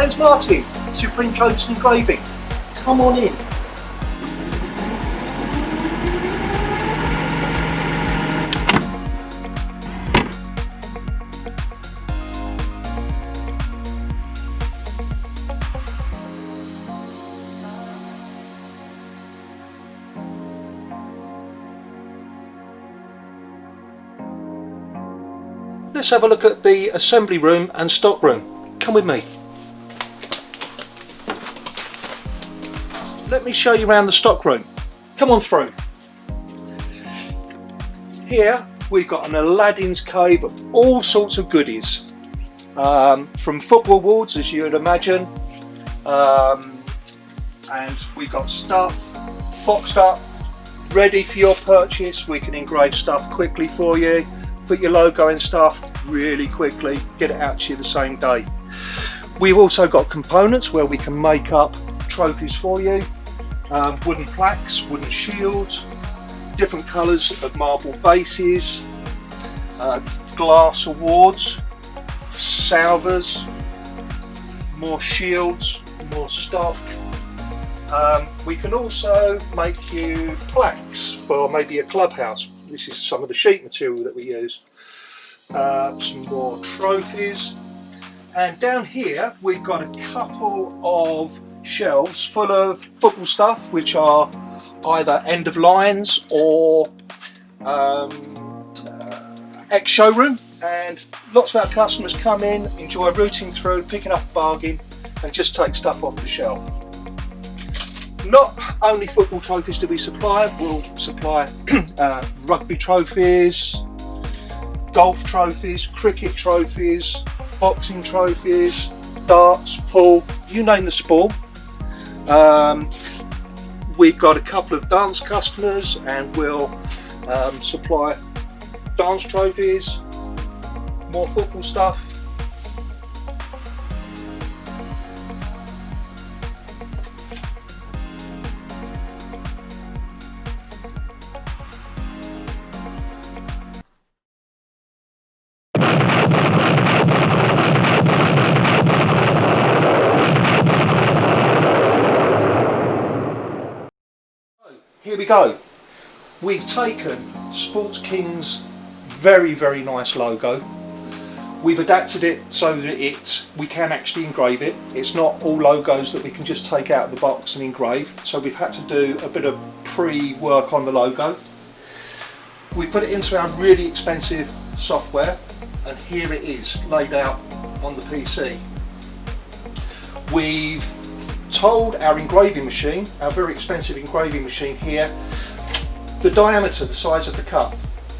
name's Martin, Supreme Trophies and Engraving. Come on in. Let's have a look at the assembly room and stock room. Come with me. Let me show you around the stock room. Come on through. Here we've got an Aladdin's cave of all sorts of goodies. From football awards, as you would imagine. And we've got stuff boxed up, ready for your purchase. We can engrave stuff quickly for you. Put your logo in stuff really quickly, get it out to you the same day. We've also got components where we can make up trophies for you, wooden plaques, wooden shields, different colours of marble bases, glass awards, salvers, more shields, more stuff. We can also make you plaques for maybe a clubhouse. This is some of the sheet material that we use. Some more trophies, and down here we've got a couple of shelves full of football stuff, which are either end of lines or ex-showroom, and lots of our customers come in, enjoy rooting through, picking up a bargain and just take stuff off the shelf. Not only football trophies do we supply, we'll supply rugby trophies, golf trophies, cricket trophies, boxing trophies, darts, pool, you name the sport. We've got a couple of dance customers and we'll supply dance trophies, more football stuff. Here we go. We've taken Sportsking's very nice logo. We've adapted it so that we can actually engrave it. It's not all logos that we can just take out of the box and engrave, so we've had to do a bit of pre-work on the logo. We put it into our really expensive software, and here it is laid out on the PC. We've told our engraving machine, our very expensive engraving machine here, the diameter, the size of the cup,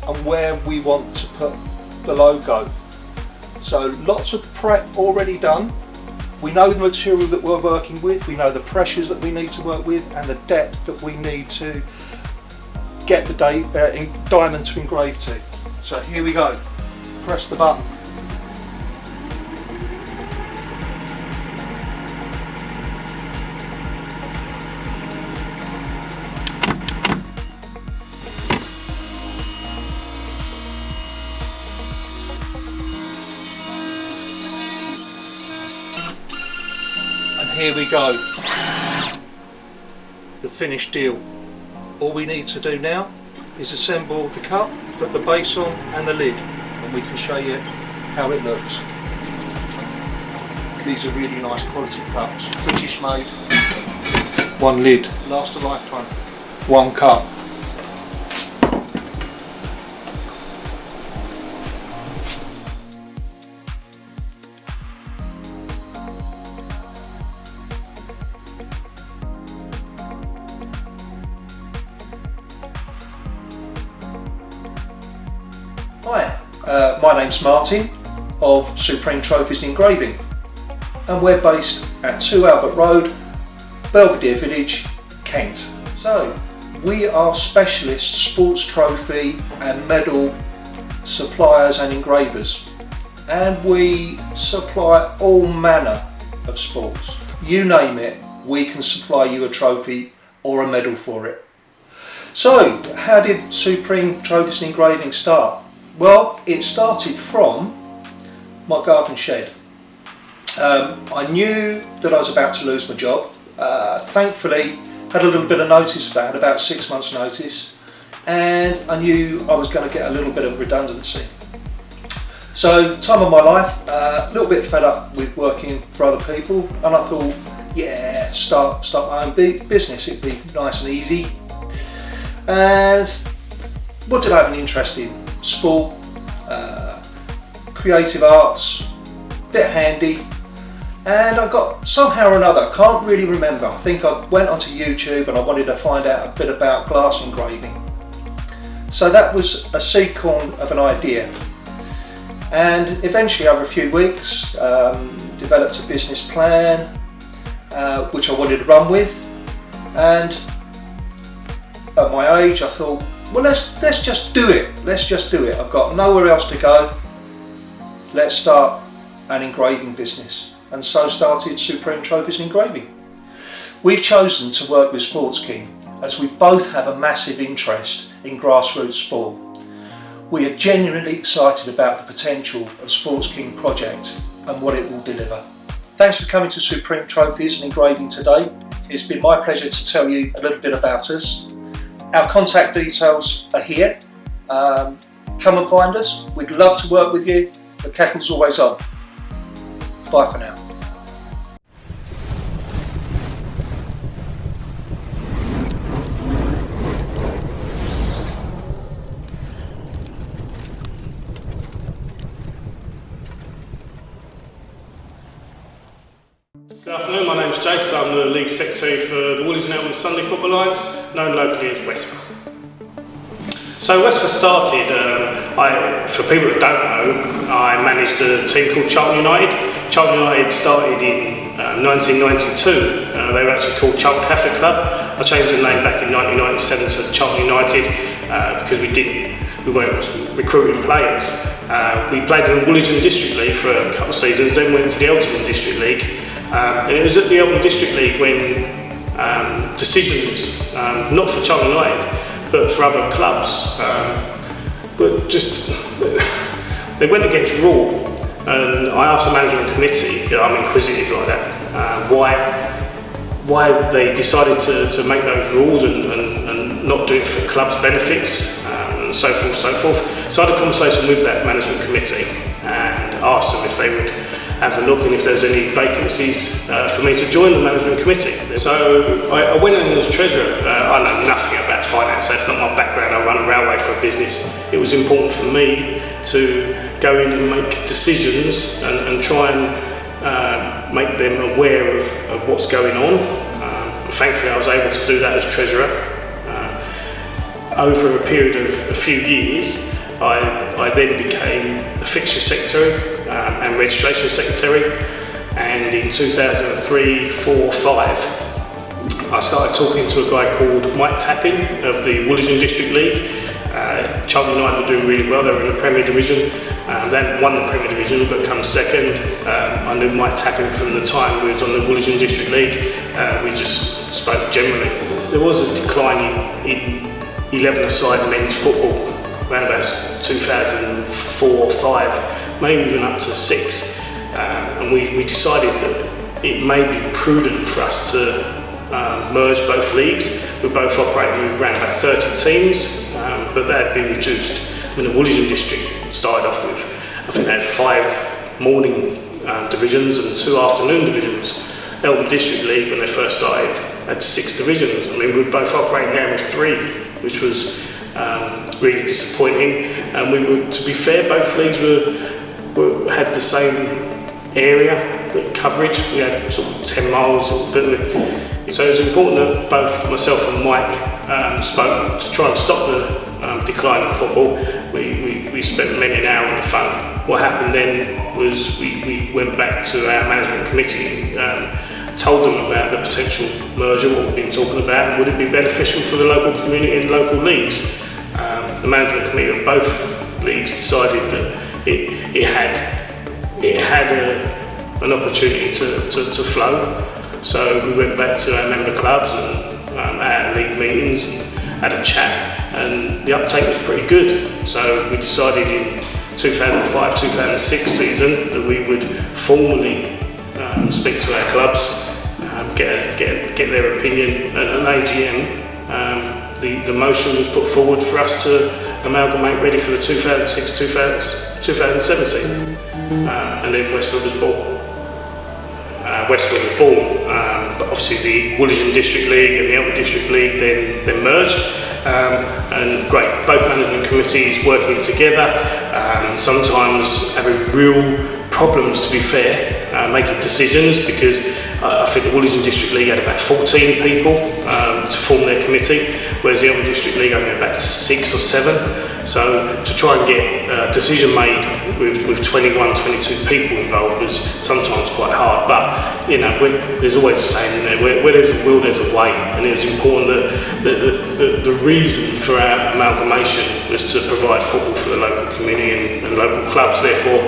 and where we want to put the logo. So lots of prep already done. We know the material that we're working with, we know the pressures that we need to work with, and the depth that we need to get the diamond to engrave to. So here we go. Press the button. Here we go, the finished deal. All we need to do now is assemble the cup, put the base on and the lid, and we can show you how it looks. These are really nice quality cups, British made. One lid, last a lifetime. One cup. Hi, my name's Martin of Supreme Trophies and Engraving, and we're based at 2 Albert Road, Belvedere Village, Kent. So we are specialist sports trophy and medal suppliers and engravers, and we supply all manner of sports. You name it, we can supply you a trophy or a medal for it. So how did Supreme Trophies and Engraving start? Well, it started from my garden shed. I knew that I was about to lose my job. Thankfully, had a little bit of notice for that, about 6 months notice, and I knew I was going to get a little bit of redundancy. So, time of my life, a little bit fed up with working for other people, and I thought, yeah, start my own business, it'd be nice and easy. And what did I have an interest in? Sport, creative arts, bit handy, and I got, somehow or another, I can't really remember, I think I went onto YouTube and I wanted to find out a bit about glass engraving. So that was a seed corn of an idea, and eventually over a few weeks developed a business plan which I wanted to run with. And at my age I thought, well, let's just do it. I've got nowhere else to go. Let's start an engraving business. And so started Supreme Trophies Engraving. We've chosen to work with Sportsking as we both have a massive interest in grassroots sport. We are genuinely excited about the potential of Sportsking project and what it will deliver. Thanks for coming to Supreme Trophies and Engraving today. It's been my pleasure to tell you a little bit about us. Our contact details are here. Come and find us. We'd love to work with you. The kettle's always on. Bye for now. Good afternoon, my name is Jason. I'm the League Secretary for the Woolwich and Eltham Sunday Football Alliance, known locally as Westwood. So Westwood started, for people that don't know, I managed a team called Charlton United. Charlton United started in 1992. They were actually called Charlton Catholic Club. I changed the name back in 1997 to Charlton United because we weren't recruiting players. We played in the Woolwich District League for a couple of seasons, then went to the Eltham District League. And it was at the Eltham District League when decisions, not for Charlton United, but for other clubs, but just they went against rule. And I asked the management committee, I'm inquisitive like that, why they decided to make those rules and not do it for clubs' benefits, and so forth. So I had a conversation with that management committee and asked them if they would have a look and if there's any vacancies for me to join the management committee. So I went in as treasurer. I know nothing about finance, that's not my background. I run a railway for a business. It was important for me to go in and make decisions and try and make them aware of what's going on. Thankfully I was able to do that as treasurer. Over a period of a few years, I then became the fixture secretary and registration secretary, and in 2003, 4, 5 I started talking to a guy called Mike Tapping of the Woolwich District League. Charlton United were doing really well, they were in the Premier Division. They hadn't won the Premier Division but come second. I knew Mike Tapping from the time we was on the Woolwich District League. We just spoke generally. There was a decline in 11-a-side men's football around about 2004, 5, maybe even up to 6. And we decided that it may be prudent for us to merge both leagues. We're both operating with around about 30 teams, but they had been reduced. I mean, the Woolwich District started off with, I think they had 5 morning divisions and 2 afternoon divisions. Eltham District League, when they first started, had 6 divisions. I mean, we were both operating down with 3, which was really disappointing. And we were, to be fair, both leagues had the same area coverage. We had sort of 10 miles. So it was important that both myself and Mike spoke to try and stop the decline in football. We spent many an hour on the phone. What happened then was we went back to our management committee, told them about the potential merger, what we've been talking about, and would it be beneficial for the local community and local leagues. The management committee of both leagues decided that it had an opportunity to flow. So we went back to our member clubs and our league meetings and had a chat, and the uptake was pretty good. So we decided in 2005-2006 season that we would formally speak to our clubs, get their opinion. At an AGM, the motion was put forward for us to amalgamate ready for the 2016-2017, and then Westwood was born. But obviously the Woolwich District League and the Eltham District League then merged, and great, both management committees working together, sometimes having real problems, to be fair, making decisions, because I think the Woolwich District League had about 14 people to form their committee, whereas the Eltham District League only had about 6 or 7. So to try and get a decision made with 21, 22 people involved was sometimes quite hard. But there's always a saying in there, where there's a will, there's a way, and it was important that the reason for our amalgamation was to provide football for the local community and local clubs. Therefore,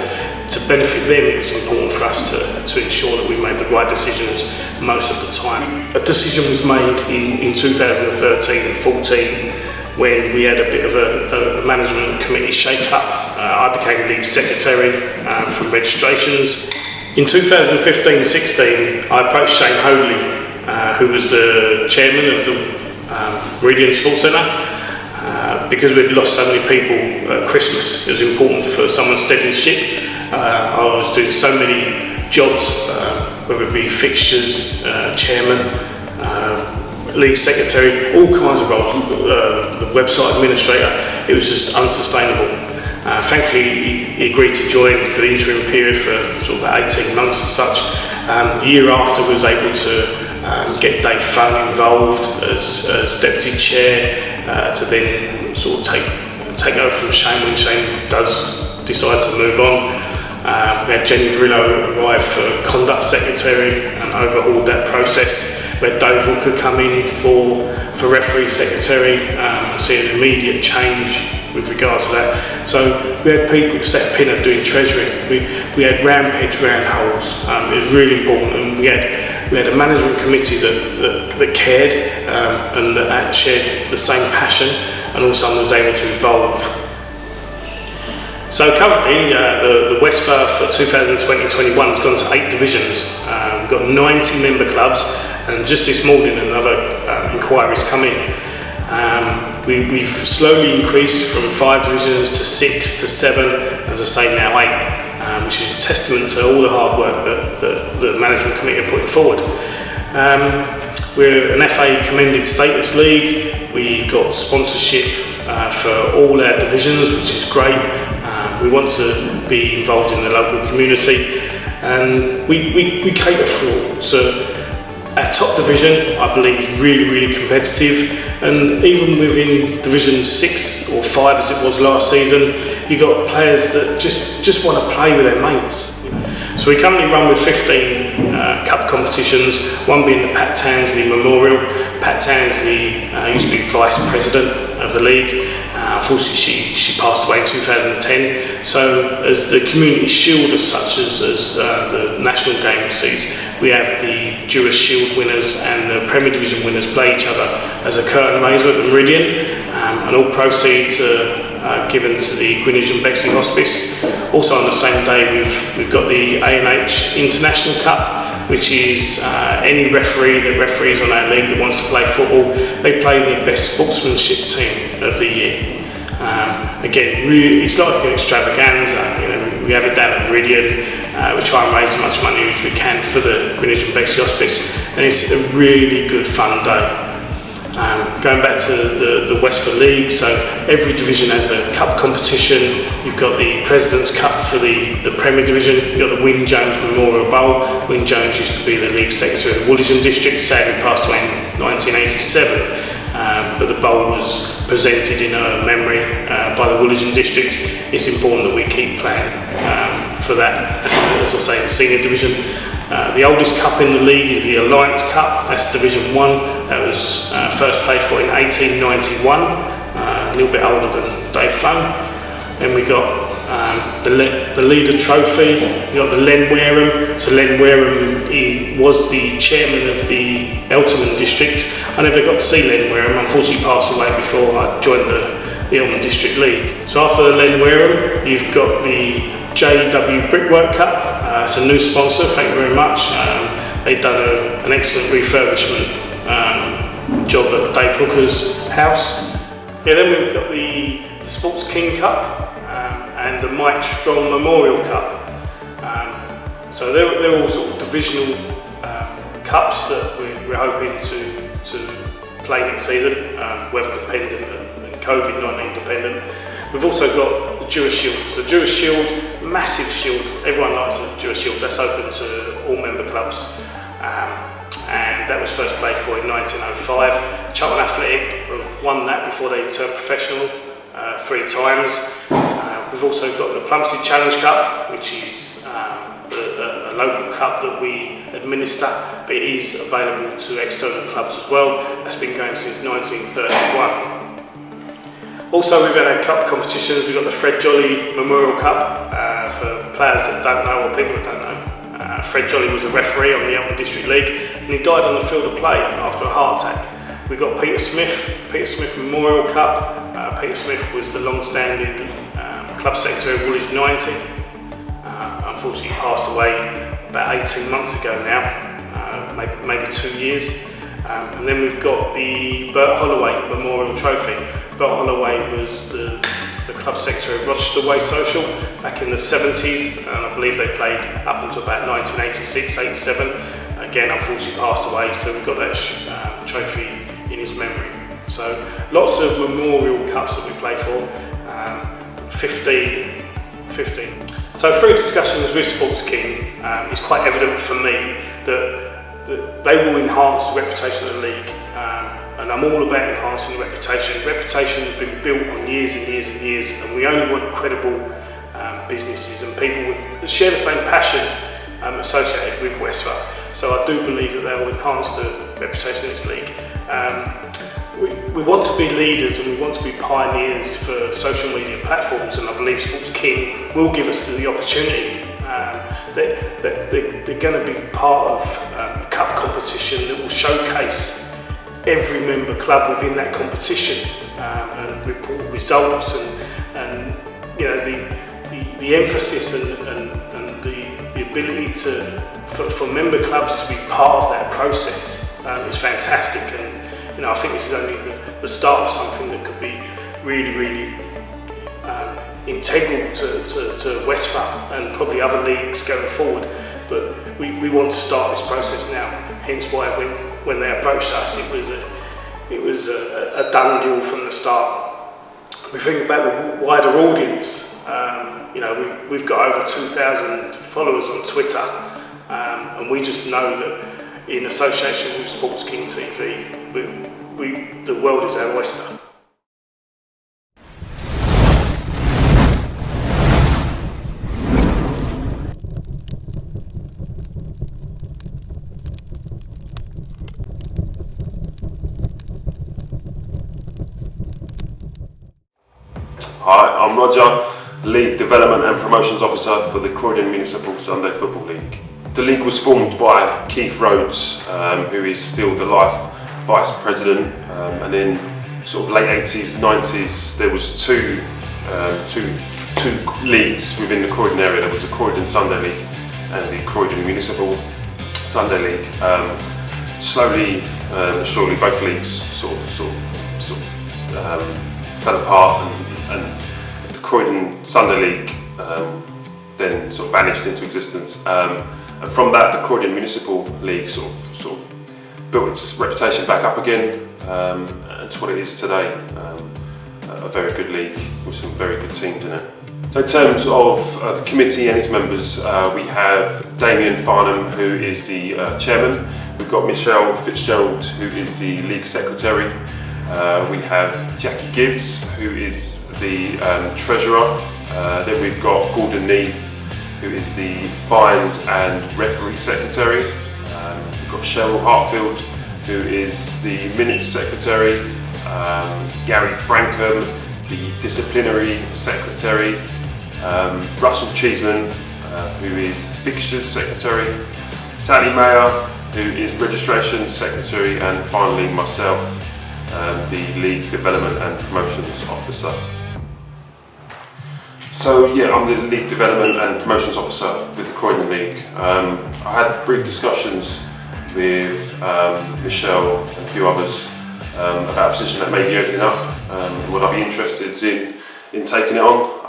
to benefit them, it was important for us to ensure that we made the right decisions most of the time. A decision was made in 2013 and 14 when we had a bit of a management committee shake-up. I became league secretary from registrations. In 2015-16, I approached Shane Hoadley, who was the chairman of the Meridian Sports Centre, because we'd lost so many people at Christmas. It was important for someone steadying ship. I was doing so many jobs, whether it be fixtures, chairman, league secretary, all kinds of roles, the website administrator. It was just unsustainable. Thankfully, he agreed to join for the interim period for sort of about 18 months as such. A year after, we was able to get Dave Fung involved as deputy chair, to then sort of take over from Shane when Shane does decide to move on. We had Jenny Vrillo arrive for conduct secretary and overhauled that process. We had Dave Hooker come in for referee secretary, and see an immediate change with regards to that. So we had people, Steph Pinner doing treasury. We had round pegs, round holes. It was really important, and we had a management committee that cared, and that shared the same passion, and also was able to evolve. So currently, the Westphal for 2020-21 has gone to 8 divisions. We've got 90 member clubs, and just this morning another inquiry's come in. We've slowly increased from 5 divisions to 6 to 7, as I say now 8, which is a testament to all the hard work that the management committee are putting forward. We're an FA commended status league. We got sponsorship for all our divisions, which is great. We want to be involved in the local community, and we cater for all. So our top division, I believe, is really, really competitive, and even within Division 6 or 5 as it was last season, you got players that just want to play with their mates. So we currently run with 15 cup competitions, one being the Pat Townsley Memorial. Pat Townsley used to be vice president of the league. Unfortunately, she passed away in 2010. So as the community shield as such as the national game sees, we have the Jurist Shield winners and the Premier Division winners play each other as a curtain raiser at the Meridian, and all proceeds are given to the Greenwich and Bexley Hospice. Also on the same day, we've got the A&H International Cup, which is any referee that referees on our league that wants to play football, they play the best sportsmanship team of the year. Again, really, it's like an extravaganza. We have it down at Meridian. We try and raise as much money as we can for the Greenwich and Bexley Hospice, and it's a really good fun day. Going back to the Westwood League, so every division has a cup competition. You've got the President's Cup for the Premier Division. You've got the Wyn Jones Memorial Bowl. Wyn Jones used to be the league secretary of the Woolwich District, sadly passed away in 1987. But the bowl was presented in her memory by the Woolwich District. It's important that we keep playing for that, as I say, the senior division. The oldest cup in the league is the Alliance Cup. That's Division 1. That was first played for in 1891. A little bit older than Dave Fung. Then we got the Leader Trophy. We got the Len Wareham. So Len Wareham, he was the chairman of the Eltham District. I never got to see Len Wareham. Unfortunately, passed away before I joined the Eltham District League. So after the Len Wareham, you've got the JW Brickwork Cup. It's a new sponsor, thank you very much. They've done an excellent refurbishment job at Dave Hooker's house. Yeah, then we've got the Sportsking Cup and the Mike Strong Memorial Cup. So they're all sort of divisional cups that we're hoping to play next season, weather dependent and COVID-19 dependent. We've also got the Jewish Shield. So the Jewish Shield, massive shield. Everyone likes the Jewish Shield. That's open to all member clubs. And that was first played for in 1905. Charlton Athletic have won that before they turned professional 3 times. We've also got the Plumstead Challenge Cup, which is a local cup that we administer, but it is available to external clubs as well. That's been going since 1931. Also, we've had our cup competitions. We've got the Fred Jolly Memorial Cup for players that don't know, or people that don't know. Fred Jolly was a referee on the Eltham District League, and he died on the field of play after a heart attack. We've got Peter Smith Memorial Cup. Peter Smith was the long-standing club secretary of Woolwich 90. Unfortunately, he passed away about 18 months ago now, maybe 2 years. And then we've got the Bert Holloway Memorial Trophy. Bert Holloway was the club secretary of Rochester Way Social back in the 70s, and I believe they played up until about 1986-87. Again, unfortunately passed away, so we've got that trophy in his memory. So lots of memorial cups that we play for, 15. So through discussions with Sportsking, it's quite evident for me that they will enhance the reputation of the league, and I'm all about enhancing the reputation. Reputation has been built on years and years and years, and we only want credible businesses and people that share the same passion associated with Westwood. So I do believe that they will enhance the reputation of this league. We want to be leaders and we want to be pioneers for social media platforms, and I believe Sportsking will give us the opportunity. They're going to be part of a cup competition that will showcase every member club within that competition and report results and you know the emphasis and the ability for member clubs to be part of that process is fantastic, and you know I think this is only the start of something that could be really integral to Westwood and probably other leagues going forward. But we want to start this process now, hence why when they approached us it was a done deal from the start. We think about the wider audience. You know, we've got over 2,000 followers on Twitter, and we just know that in association with Sportsking TV, the world is our oyster. Hi, I'm Roger, League Development and Promotions Officer for the Croydon Municipal Sunday Football League. The league was formed by Keith Rhodes, who is still the life Vice President, and then sort of late 80s, 90s, there was two leagues within the Croydon area. There was the Croydon Sunday League and the Croydon Municipal Sunday League. Slowly, surely, both leagues sort of fell apart, and the Croydon Sunday League then sort of vanished into existence. And from that, the Croydon Municipal League sort of built its reputation back up again, and it's what it is today. A very good league with some very good teams in it. So in terms of the committee and its members, we have Damien Farnham, who is the chairman. We've got Michelle Fitzgerald, who is the league secretary. We have Jackie Gibbs, who is the treasurer. Then we've got Gordon Neve, who is the fines and referee secretary. We've got Cheryl Hartfield, who is the minutes secretary. Gary Frankham, the disciplinary secretary. Russell Cheeseman, who is fixtures secretary. Sally Mayer, who is registration secretary, and finally myself, the League Development and Promotions Officer. So yeah, I'm the League Development and Promotions Officer with the Croydon League. I had brief discussions with Michelle and a few others about a position that may be opening up and would I be interested in taking it on.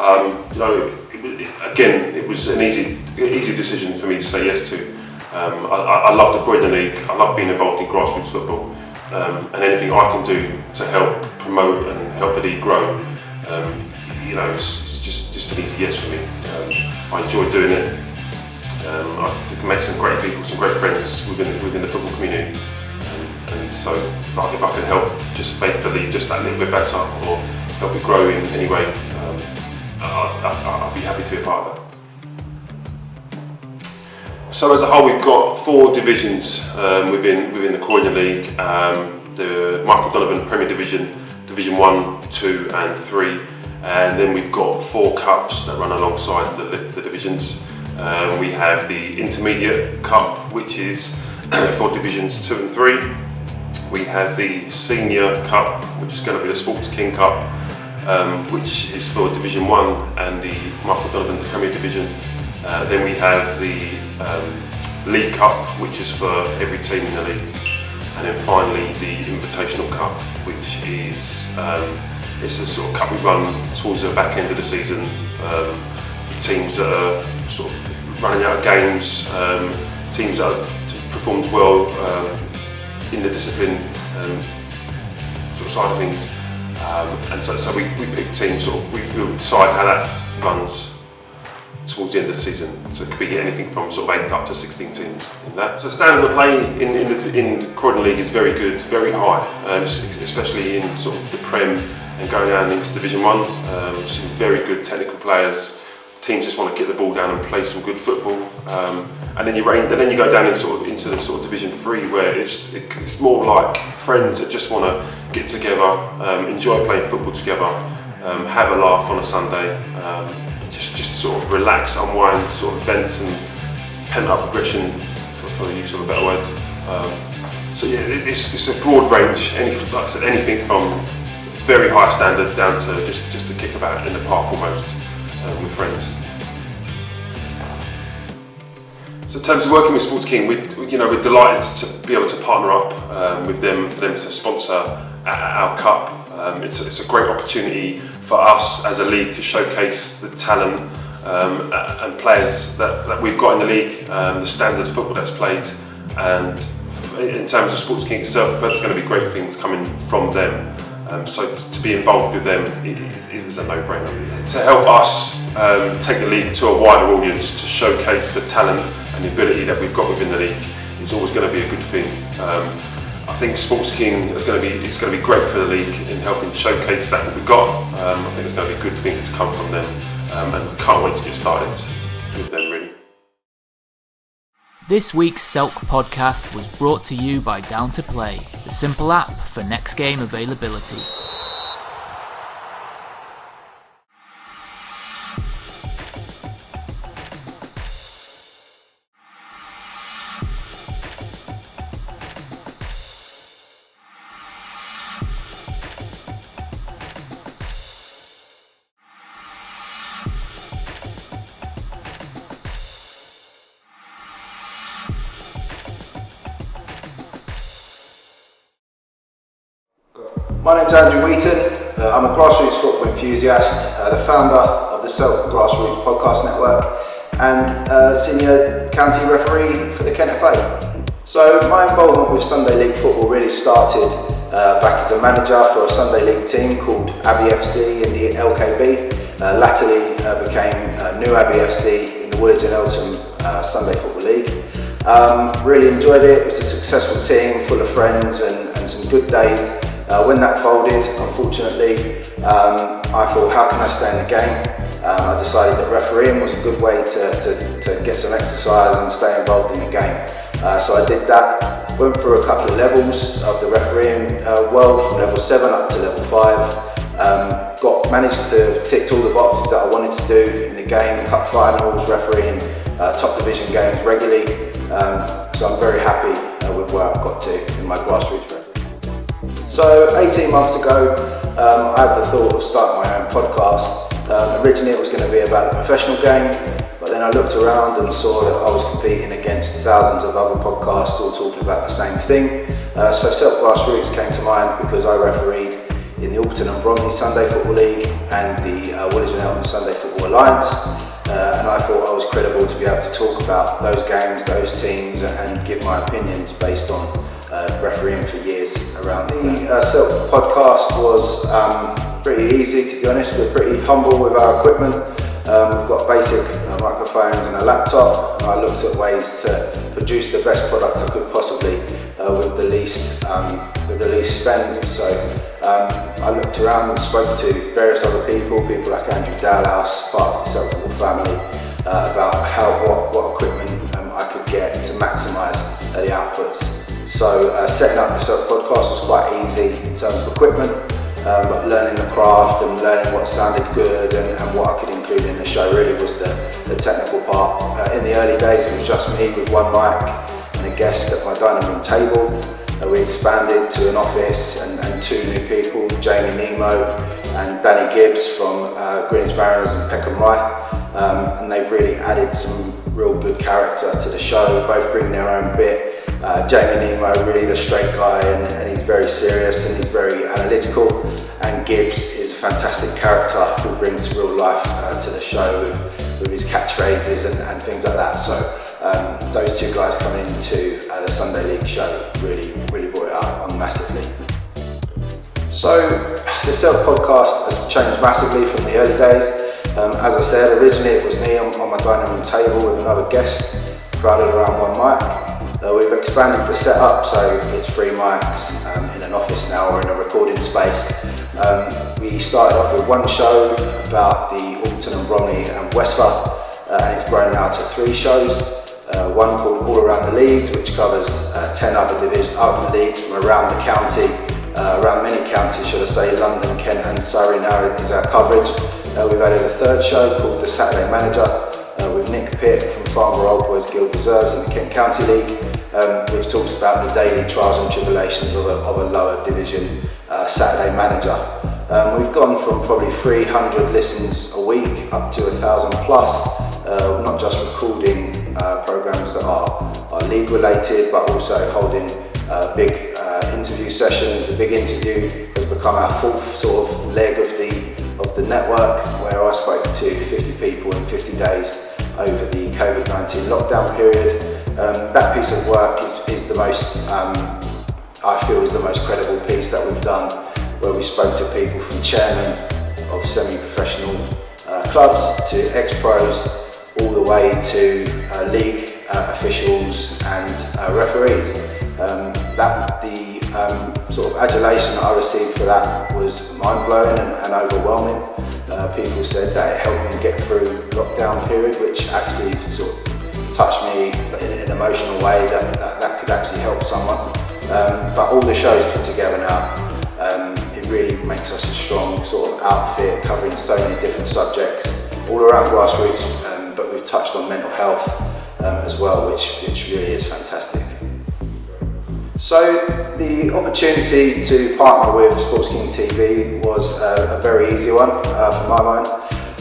It was an easy decision for me to say yes to. I love the Croydon League. I love being involved in grassroots football, and anything I can do to help promote and help the league grow, it's just an easy yes for me. I enjoy doing it. I can make some great people, some great friends within the football community, and so if I can help just make the league just that little bit better or help it grow in any way, I'll be happy to be a part of that. So as a whole, we've got 4 divisions within the Croydon League: the Michael Donovan Premier Division, Division 1, 2 and 3, and then we've got 4 cups that run alongside the divisions. We have the Intermediate Cup, which is for Divisions 2 and 3. We have the Senior Cup, which is going to be the Sportsking Cup, which is for Division 1 and the Michael Donovan Premier Division. Then we have the League Cup, which is for every team in the league. And then finally the Invitational Cup, which is it's a sort of cup we run towards the back end of the season. Teams that are sort of running out of games, teams that have performed well in the discipline sort of side of things, and so we pick teams, we'll decide how that runs towards the end of the season. So it could be anything from sort of 8 up to 16 teams in that. So the standard of play in the Croydon League is very good, very high, especially in sort of the Prem and going down into Division 1. Some very good technical players. Teams just want to get the ball down and play some good football, and then you go down into the sort of Division 3, where it's more like friends that just want to get together, enjoy playing football together, have a laugh on a Sunday, just sort of relax, unwind, sort of vent and pent up aggression, for the use of a better word. So yeah, it's a broad range. Like I said, anything from very high standard down to just a kick about in the park almost. With friends. So in terms of working with Sportsking, we're delighted to be able to partner up with them, for them to sponsor our cup. It's a great opportunity for us as a league to showcase the talent and players that we've got in the league, the standard of football that's played, and in terms of Sportsking itself, I felt there's going to be great things coming from them. So to be involved with them, it was a no-brainer. To help us take the league to a wider audience, to showcase the talent and the ability that we've got within the league, is always going to be a good thing. I think Sportsking it's going to be great for the league in helping showcase that what we've got. I think there's going to be good things to come from them, and we can't wait to get started with them, really. This week's Selk podcast was brought to you by Down to Play, the simple app for next game availability. My name's Andrew Wheaton. I'm a grassroots football enthusiast, the founder of the Selk Grassroots podcast network, and senior county referee for the Kent FA. So my involvement with Sunday League football really started back as a manager for a Sunday League team called Abbey FC in the LKB. Latterly became New Abbey FC in the Woolwich and Eltham Sunday Football League. Really enjoyed it. It was a successful team, full of friends and some good days. When that folded, unfortunately, I thought, how can I stay in the game? I decided that refereeing was a good way to get some exercise and stay involved in the game. So I did that, went through a couple of levels of the refereeing world, from level 7 up to level 5. Managed to tick all the boxes that I wanted to do in the game, cup finals, refereeing top division games regularly. So I'm very happy with where I've got to in my grassroots refereeing. So 18 months ago, I had the thought of starting my own podcast. Originally it was going to be about the professional game, but then I looked around and saw that I was competing against thousands of other podcasts all talking about the same thing. So Self Grassroots came to mind because I refereed in the Alton and Bromley Sunday Football League and the Woolwich and Elton Sunday Football Alliance, and I thought I was credible to be able to talk about those games, those teams, and give my opinions based on refereeing for years around the Self podcast was pretty easy, to be honest. We're pretty humble with our equipment. We've got basic microphones and a laptop. I looked at ways to produce the best product I could possibly with the least spend. So I looked around and spoke to various other people like Andrew Dalhouse, part of the Self Football family, about what equipment I could get to maximise the outputs. So setting up the Self podcast was quite easy in terms of equipment. But learning the craft and learning what sounded good and what I could include in the show really was the technical part. In the early days it was just me with one mic and a guest at my dining room table. We expanded to an office and two new people, Jamie Nemo and Danny Gibbs from Greenwich Mariners and Peckham Rye, and they've really added some real good character to the show, both bringing their own bit. Jamie Nemo, really the straight guy, and he's very serious and he's very analytical, and Gibbs is a fantastic character who brings real life to the show with his catchphrases and things like that. So those two guys coming into the Sunday League show really brought it up on massively. So the Self podcast has changed massively from the early days. As I said, originally it was me on my dining room table with another guest, crowded around one mic. We've expanded the setup, so it's 3 mics in an office now or in a recording space. We started off with one show about the Alton and Bromley and Westwood, and it's grown now to 3 shows. One called All Around the Leagues, which covers 10 other leagues from around the county, around many counties, should I say. London, Kent and Surrey now is our coverage. We've added a 3rd show called The Saturday Manager, with Nick Pitt from Farnborough Old Boys Guild Reserves in the Kent County League, which talks about the daily trials and tribulations of a lower division Saturday Manager. We've gone from probably 300 listens a week up to 1,000 plus, not just recording programs that are league related, but also holding big interview sessions. The big interview has become our 4th sort of leg of the network, where I spoke to 50 people in 50 days over the COVID-19 lockdown period. That piece of work is the most, I feel, is the most credible piece that we've done, where we spoke to people from chairmen of semi-professional clubs to ex-pros, all the way to league officials and referees. The sort of adulation that I received for that was mind-blowing and overwhelming. People said that it helped them get through lockdown period, which actually sort of touched me in an emotional way that could actually help someone. But all the shows put together now, it really makes us a strong sort of outfit, covering so many different subjects all around grassroots, but we've touched on mental health as well, which really is fantastic. So the opportunity to partner with Sportsking TV was a very easy one from my mind.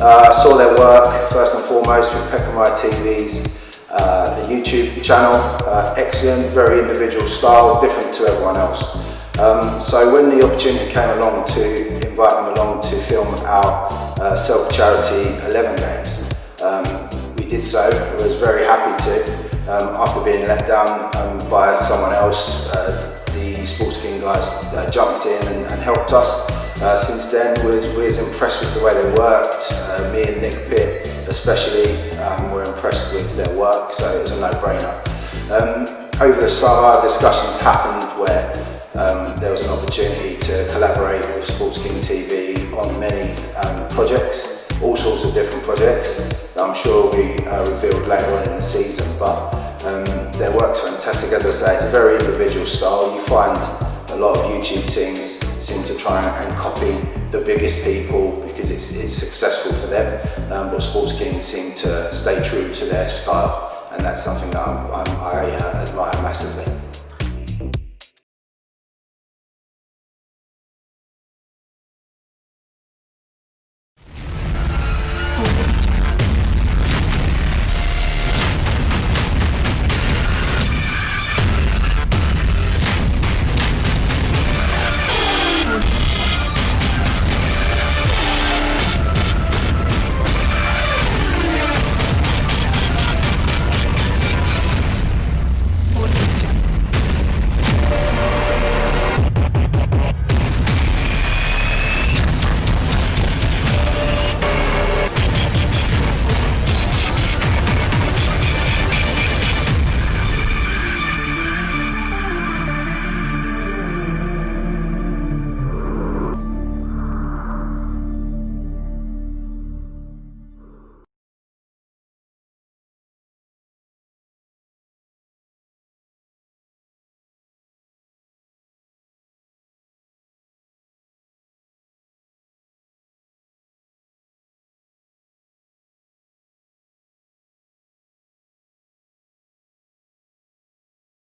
I saw their work first and foremost with Peckham Rye TV's the YouTube channel, excellent, very individual style, different to everyone else. So when the opportunity came along to invite them along to film our self-charity 11 games, we did so. I was very happy to. After being let down by someone else, the Sportsking guys jumped in and helped us. Since then, we was impressed with the way they worked. Me and Nick Pitt especially were impressed with their work, so it was a no-brainer. Over the summer, discussions happened where there was an opportunity to collaborate with Sportsking TV on many projects, all sorts of different projects that I'm sure will be revealed later on in the season, but their work's fantastic. As I say, it's a very individual style. You find a lot of YouTube teams seem to try and copy the biggest people because it's successful for them, but Sportsking seem to stay true to their style, and that's something that I admire massively.